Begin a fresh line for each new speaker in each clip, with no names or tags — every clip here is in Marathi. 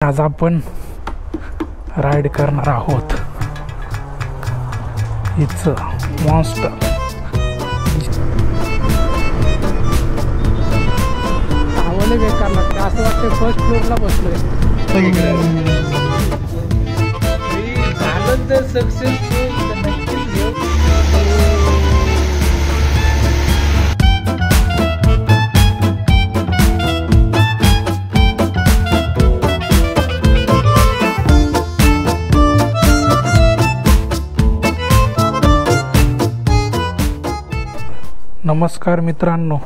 आज आपण राईड करणार आहोत इट्स मॉन्स्टर। आवले बेकार लागते असं वाटतं फर्स्ट फ्लोअरला बसलोय। झालं तर सक्सेसफुल नक्कीच घेऊ। नमस्कार मित्रांनो,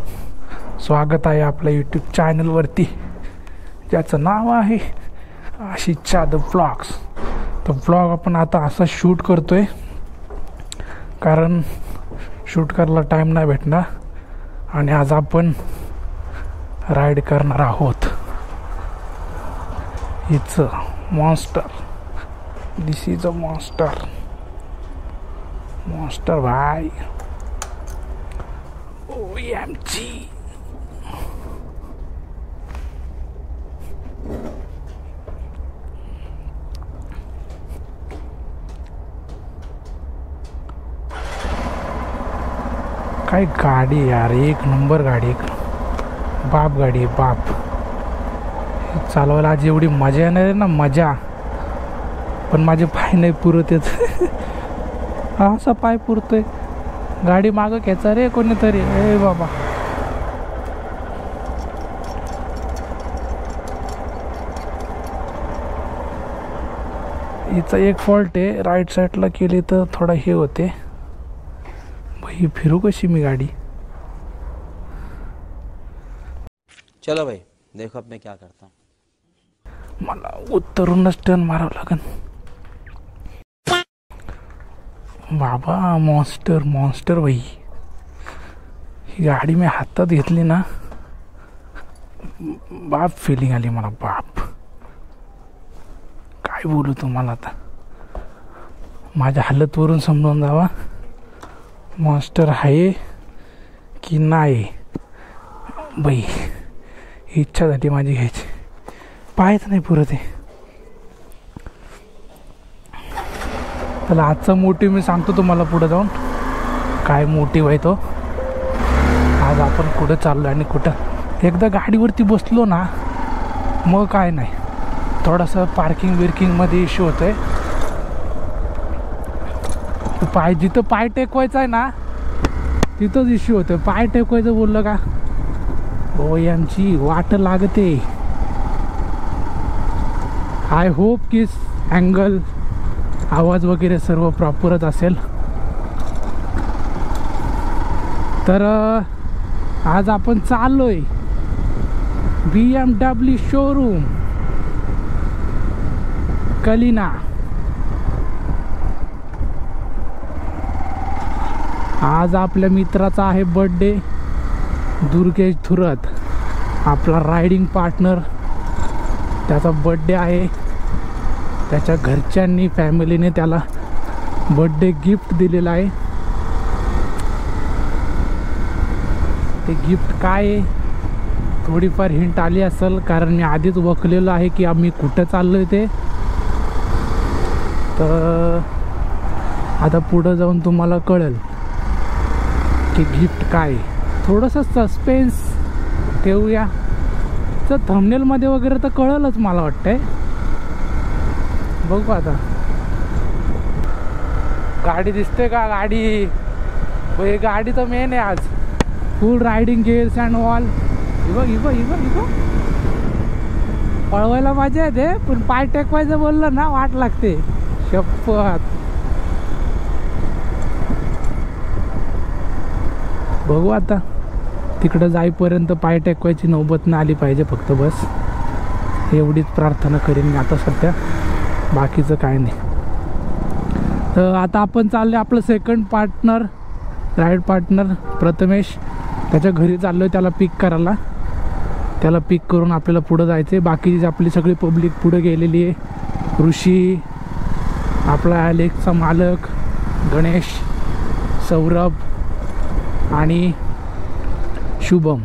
स्वागत आहे आपल्या यूट्यूब चॅनलवरती ज्याचं नाव आहे आशिष जाधव ब्लॉग्स। तो ब्लॉग आपण आता असा शूट करतोय कारण शूट करायला टाईम नाही भेटणार आणि आज आपण राईड करणार आहोत it's monster. This is a monster भाई। OMG काय गाडी यार, एक नंबर गाडी, एक बाप गाडी आहे बाप। चालवायला आज एवढी मजा येणार आहे ना, मजा। पण माझे पाय नाही पुरत आहेत हा असा पाय पुरतोय। गाडी मागं घ्यायचा रे कोणीतरी, ए बाबा। हिचा एक फॉल्ट आहे, राईट साईडला केली तर थोडा हे होते भाई। फिरू कशी मी गाडी?
चलो भाई देखो अब मैं क्या करता हूँ।
मला उतरूनच टर्न मारावं लागेल बाबा। मॉन्स्टर भाई, ही गाडी मी हातात घेतली ना, बाप फिलिंग आली मला बाप। काय बोलू तुम्हाला आता, माझ्या हालतवरून समजून जावा मॉन्स्टर आहे की नाही बाई। ही इच्छा झाली माझी घ्यायची, पायच नाही पुरत आहे। त्याला आजचा मोटिव्ह मी सांगतो तुम्हाला पुढे जाऊन, काय मोटिव्ह आहे तो। आज आपण कुठं चाललो आणि कुठं एकदा गाडीवरती बसलो ना मग काय नाही, थोडंसं पार्किंगमध्ये इश्यू होतोय। पाय जिथं पाय टेकवायचा आहे ना तिथंच इश्यू होतोय। पाय टेकवायचं बोललं का OMG वाट लागते। आय होप की अँगल आवाज वगैरे सर्व प्रॉपरच असेल। तर आज आपण चाललोय BMW शोरूम कलिना। आज आपल्या मित्राचा आहे बर्थडे, दुर्गेश धुरत, आपला रायडिंग पार्टनर। त्याचा बर्थडे आहे, त्याच्या घरच्यांनी फॅमिलीने त्याला बर्थडे गिफ्ट दिलेलं आहे। ते गिफ्ट काय आहे थोडीफार हिंट आली असेल, कारण मी आधीच बघलेलं आहे की आम्ही कुठं चाललोय ते। तर आता पुढं जाऊन तुम्हाला कळेल की गिफ्ट काय। थोडंसं सस्पेन्स ठेवूया, तर थंबनेलमध्ये वगैरे तर कळेलच मला वाटतंय। बघू आता गाडी दिसते का गाडी भाई। गाडी तर मेन आहे आज, फुल रायडिंग गेअर्स अँड ऑल। इव पळवायला मजा येते पण पाय टेकवायचं बोललं ना वाट लागते शपथ। बघू आता तिकडं जाईपर्यंत पाय टेकवायची नौबत नाही आली पाहिजे फक्त, बस एवढीच प्रार्थना करीन मी आता सध्या, बाकीचं काय नाही। तर आता आपण चाललो आपलं second partner, ride partner Prathamesh, त्याच्या घरी चाललो त्याला पिक करायला। त्याला पिक करून आपल्याला पुढं जायचं आहे। बाकीची आपली सगळी पब्लिक पुढं गेलेली आहे। ऋषी, आपला ॲलेक्सचा मालक, गणेश, सौरभ आणि शुभम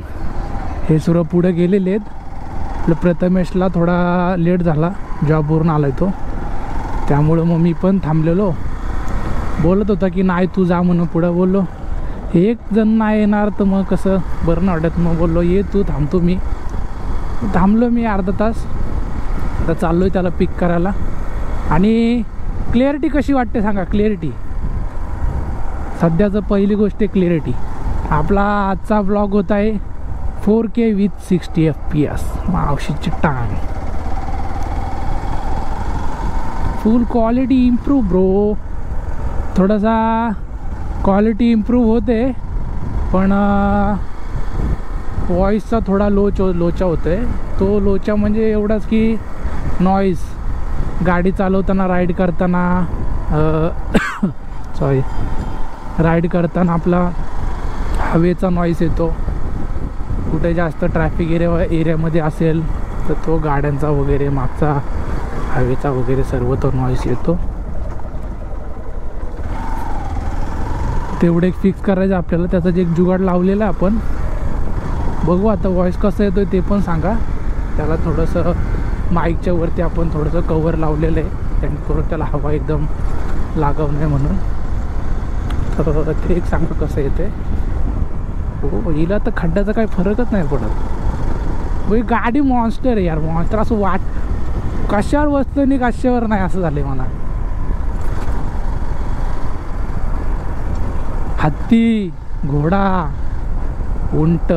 हे सर्व पुढे गेलेले आहेत। आपलं प्रथमेशला थोडा लेट झाला, जॉबवरून आला तो, त्यामुळं मग मी पण थांबलेलो. बोलत होता की नाही तू जा म्हणून पुढं. बोललो एक जण नाही येणार तर मग कसं बरं नाही वाटत. मग बोललो ये तू, थांबतो मी. थांबलो मी अर्धा तास. आता चाललो आहे त्याला पिक करायला. आणि क्लिअरिटी कशी वाटते सांगा? क्लिअरिटी सध्याचं पहिली गोष्ट आहे क्लिअरिटी. आपला आजचा ब्लॉग होत आहे 4K विथ 60 FPS. मावशीची टांग. फुल क्वालिटी इम्प्रूव ब्रो. थोडासा क्वालिटी इम्प्रूव होते पण व्हॉइसचा थोडा लोचा होतो आहे. तो लोचा म्हणजे एवढाच की नॉईज गाडी चालवताना, राईड करताना राईड करताना आपला हवेचा नॉईस येतो. कुठे जास्त ट्रॅफिक एरियामध्ये असेल तर तो गाड्यांचा वगैरे, मागचा हवेचा वगैरे सर्व तो नॉईस येतो. तेवढे फिक्स करायचं आपल्याला. त्याचा जे एक जुगाड लावलेला आपण बघू आता. व्हॉइस कसं येतो ते पण सांगा. त्याला थोडंसं माईकच्या वरती आपण थोडंसं कवर लावलेलं आहे, जेणेकरून त्याला हवा एकदम लागव नाही म्हणून. तर ते एक सांगा कसं येते. हो हिला तर खड्ड्याचा काही फरकच नाही पडत. ही गाडी मॉन्स्टर आहे यार. मॉन्स्टर असं कशावर बसतो आणि कशावर नाही असं झाले मला. हत्ती, घोडा, उंट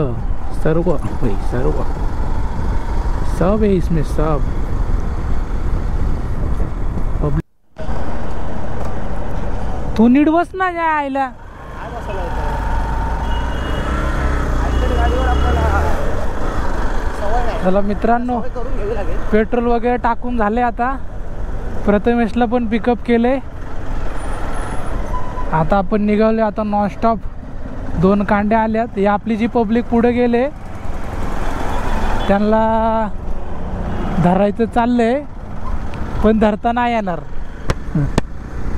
सर्व भाई, सर्व सब है इसमें, सब. तू नीट बस ना आईला. चला मित्रांनो, पेट्रोल वगैरे टाकून झाले. आता प्रथमेशला पण पिकअप केले. आता आपण निघालो आता नॉनस्टॉप. 2 कांड्या आल्यात. ही आपली जी पब्लिक पुढे गेले त्यांना धरायचं चाललंय पण धरता नाही येणार,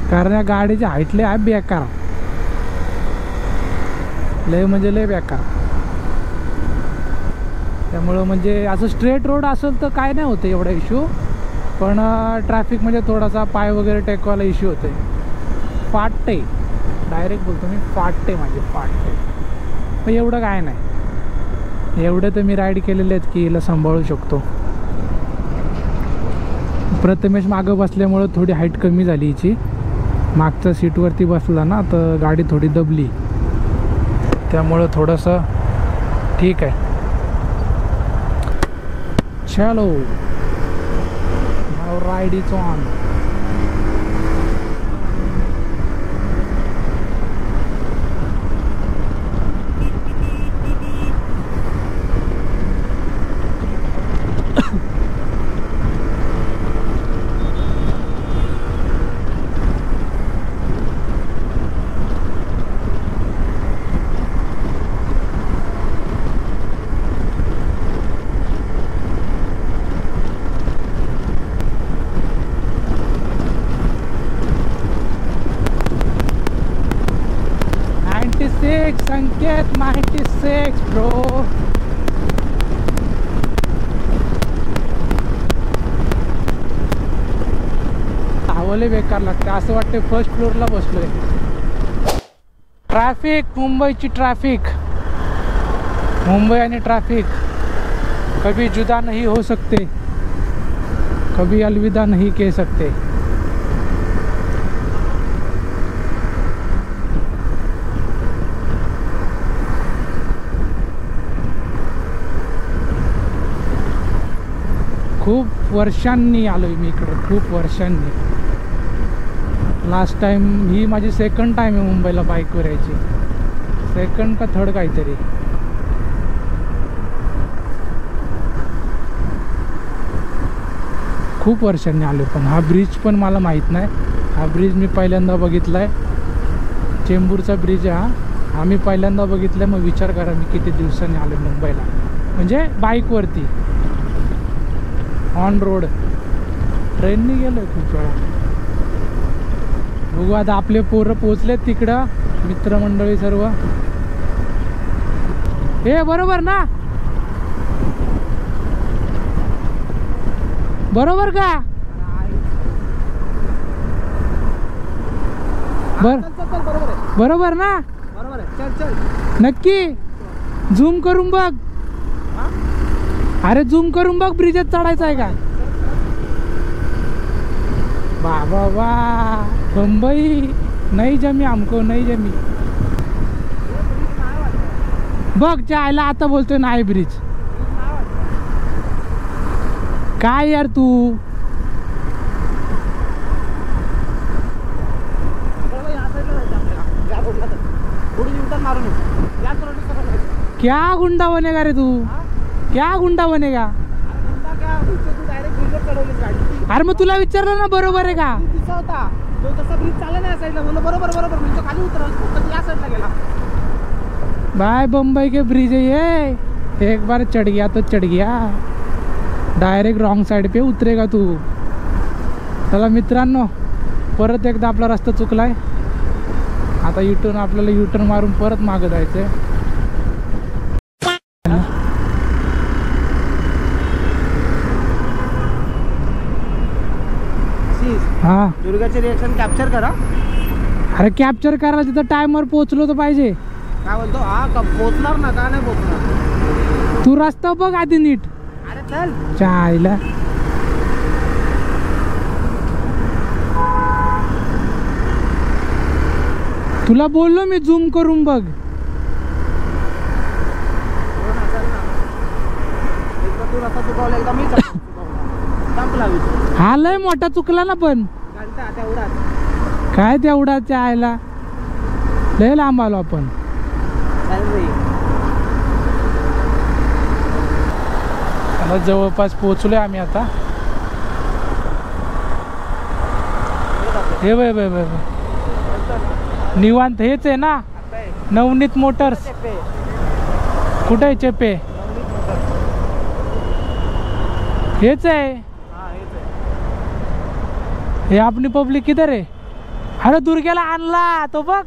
कारण या गाडीची हाईट लय आहे बेकार, लय म्हणजे लय बेकार. त्यामुळं म्हणजे असं स्ट्रेट रोड असेल तर काय नाही होतं एवढा इश्यू, पण ट्रॅफिक म्हणजे थोडासा पाय वगैरे टेकवायला इश्यू होते. फाटते, डायरेक्ट बोलतो मी, फाटते माझे, फाटते. पण एवढं काय नाही. एवढे तर मी राईड केलेले आहेत की हिला सांभाळू शकतो. प्रथमेश मागं बसल्यामुळं थोडी हाईट कमी झाली हिची. मागच्या सीटवरती बसला ना तर गाडी थोडी दबली, त्यामुळं थोडंसं ठीक आहे. चलो now ride is on. Sanket 96 bro. आवले बेकार लागते. असं वाटते फर्स्ट फ्लोअरला बसलोय. ट्रॅफिक, मुंबईची ट्रॅफिक, मुंबई आणि ट्रॅफिक कभी जुदा नहीं हो सकते, कभी अलविदा नहीं कह सकते. खूप वर्षांनी आलोय मी इकडं, खूप वर्षांनी. लास्ट टाइम ही माझी सेकंड टाइम आहे मुंबईला बाईकवर यायची. सेकंड का थर्ड काहीतरी. खूप वर्षांनी आलो. पण हा ब्रिज पण मला माहीत नाही. हा ब्रिज मी पहिल्यांदा बघितला आहे. चेंबूरचा ब्रिज आहे हा. आम्ही पहिल्यांदा बघितलं. मग विचार करा मी किती दिवसांनी आलो मुंबईला, म्हणजे बाईकवरती, ऑन रोड. ट्रेननी गेलो खूप वेळा. बघू आता आपले पोरं पोचलेत तिकडं, मित्रमंडळी सर्व. हे बरोबर ना. बरोबर का? बरोबर ना?
बरोबर आहे. चल चल
नक्की झूम करून बघ. अरे झूम करून बघ, ब्रिजेत चढायचं आहे का? बाबा वा मुंबई नाही जमी, हमको नाही जमी. बघ जायला आता बोलतोय नाही ब्रिज. काय यार तू क्या गुंडा बनेगा रे तू? क्या गुंडा बनेगा? अरे मग तुला विचारलं ना बरोबर आहे का? बाय बम्बई के ब्रिज है ये, एक बार चढ़ गया तो चढ़ गया, डायरेक्ट रॉंग साइड पे उतरेगा तू. चला मित्रांनो, परत एकदा आपला रस्ता चुकलाय. आता युटर्न आपल्याला युटर्न मारून परत मागं जायचंय. हा
दुर्गाचे रिएक्शन कॅप्चर करा.
अरे कॅप्चर करायला तिथं टाइमवर पोहोचलो तर पाहिजे.
काय बोलतो? हा पोचणार ना, का नाही पोचणार?
तू रस्ता बघ आधी नीट.
अरे चल
चायला तुला बोललो मी झूम करून बघ.
तू रस्ता चुकवला, एकदा मी संपला विषय.
हा लय मोठा चुकला ना, पण
घंटा तेवढाच.
काय तेवढा चायला लय लांब आलो आपण.
चल रे.
आता जवळपास पोहोचलोय आम्ही आता. हे बाय बाय बाय निवांत. हेच आहे ना नवनीत मोटर्स? कुठे आहे चेपे? हेच आहे. हे आपली पब्लिक किधर आहे? अरे दुर्ग्याला आणला तो बघ.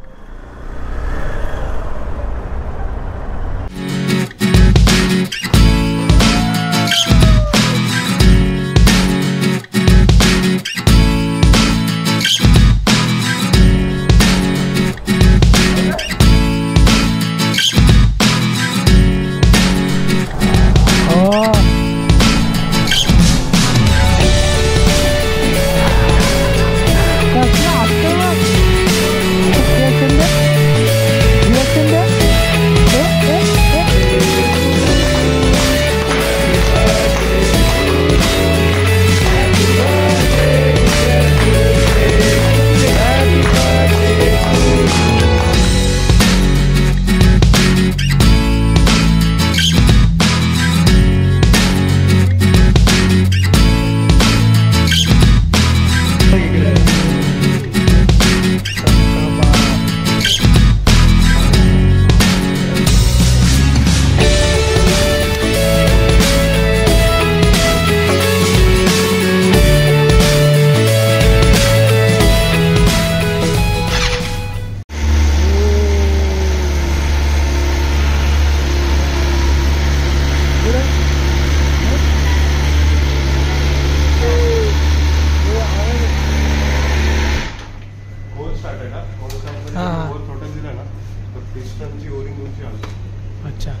अच्छा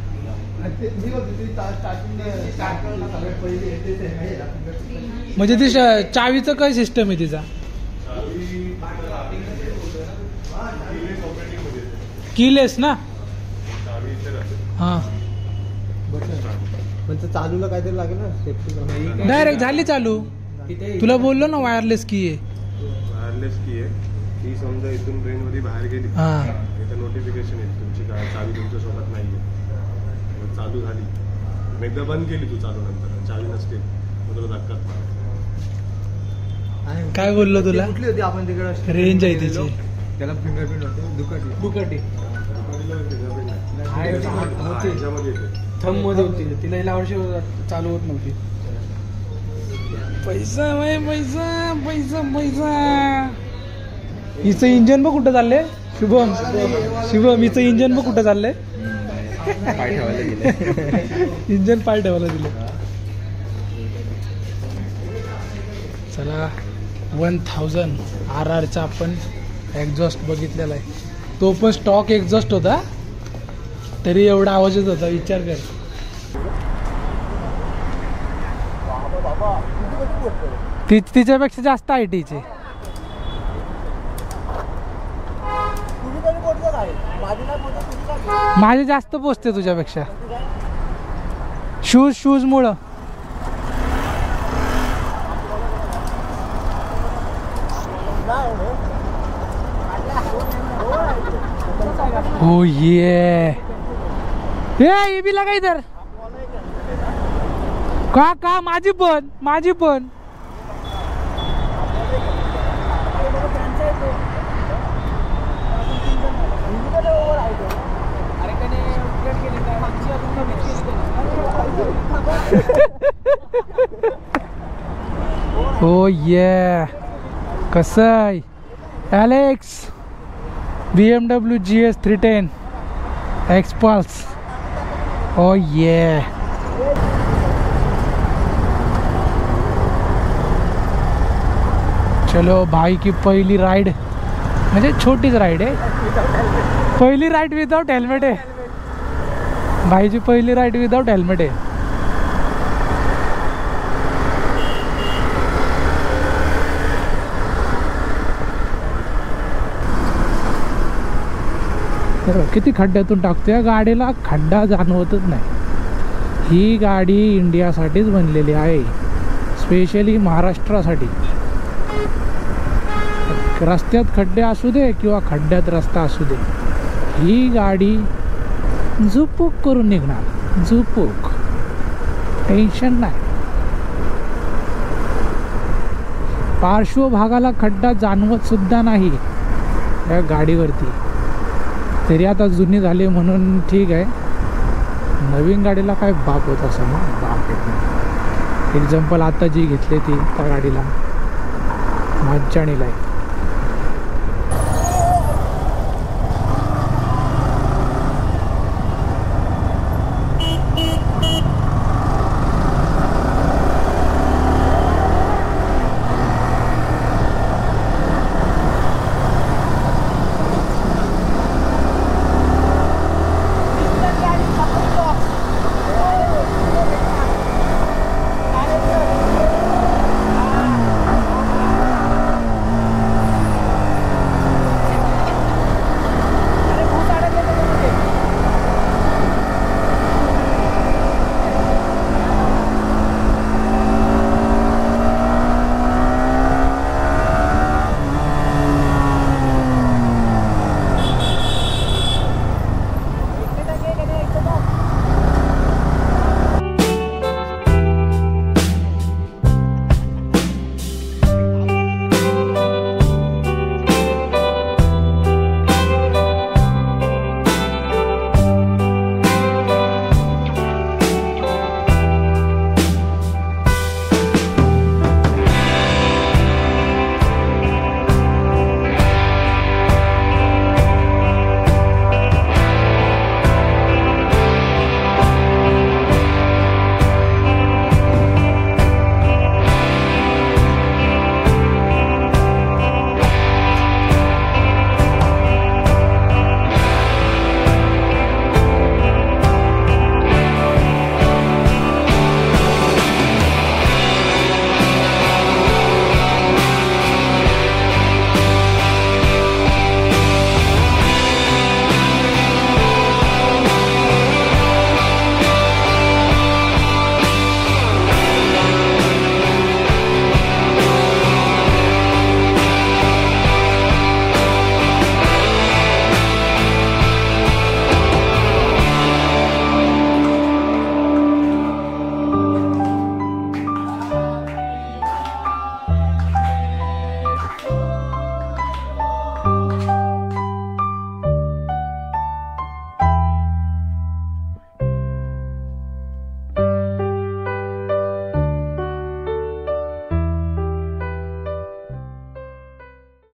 म्हणजे ती चावीचं काय सिस्टम आहे तिचा? कीलेस ना? हा
म्हणजे चालूला काहीतरी लागेल ना सेफ्टी.
डायरेक्ट झाली चालू. तुला बोललो ना वायरलेस की आहे.
वायरलेस की आहे ती समजा इथून ट्रेन मध्ये बाहेर गेली तर नोटिफिकेशन येते तुमची चावी तुमच्या सोबत नाहीये. चालू झाली एकदा बंद केली तू चालू नंतर चावी नसते मग तुला धक्काच मार.
काय बोललो तुला?
कुठली होती आपण तिकडे?
रेंज आहे तिची.
त्याला फिंगरप्रिंट होते. दुकाटी थंब मध्ये होती. तिला या वर्षी चालू होत नव्हती.
पैसा पैसा पैसा पैसा. हिचं इंजन बघ कुठं चाललंय. शुभम शुभम हिचं इंजन बघ कुठं चाललंय. इंजन पाय ठेवायला दिले. चला 1000 RRचा आपण एक्झॉस्ट बघितलेला आहे. तो पण स्टॉक एक्झॉस्ट होता तरी एवढा आवाज येत होता, विचार कर. तिच्यापेक्षा जास्त ITचे. माझे जास्त पोचते तुझ्यापेक्षा. शूज मुळे. हो ये भी लगा इधर. का माझी पण हो ये कसं आहे Alex. BMW GS 310 X Pulse. Oh yeah. चलो भाई की पहिली राइड, म्हणजे छोटीच राइड आहे. पहिली राइड विदाउट हेल्मेट आहे भाईची. पहिली राइड विदाउट हेल्मेट आहे. किती खड्ड्यातून टाकतो. या गाडीला खड्डा जाणवतच नाही. ही गाडी इंडियासाठीच बनलेली आहे, स्पेशली महाराष्ट्रासाठी. रस्त्यात खड्डे असू दे किंवा खड्ड्यात रस्ता असू दे, ही गाडी झुपूक करून निघणार. झुपूक, टेन्शन नाही. पार्श्वभागाला खड्डा जाणवत सुद्धा नाही या गाडीवरती. तरी आता जुनी झाली म्हणून ठीक आहे. नवीन गाडीला काय बाप होत असं ना, बाप येत नाही. एक्झाम्पल आता जी घेतली ती त्या गाडीला मज्जा नाही.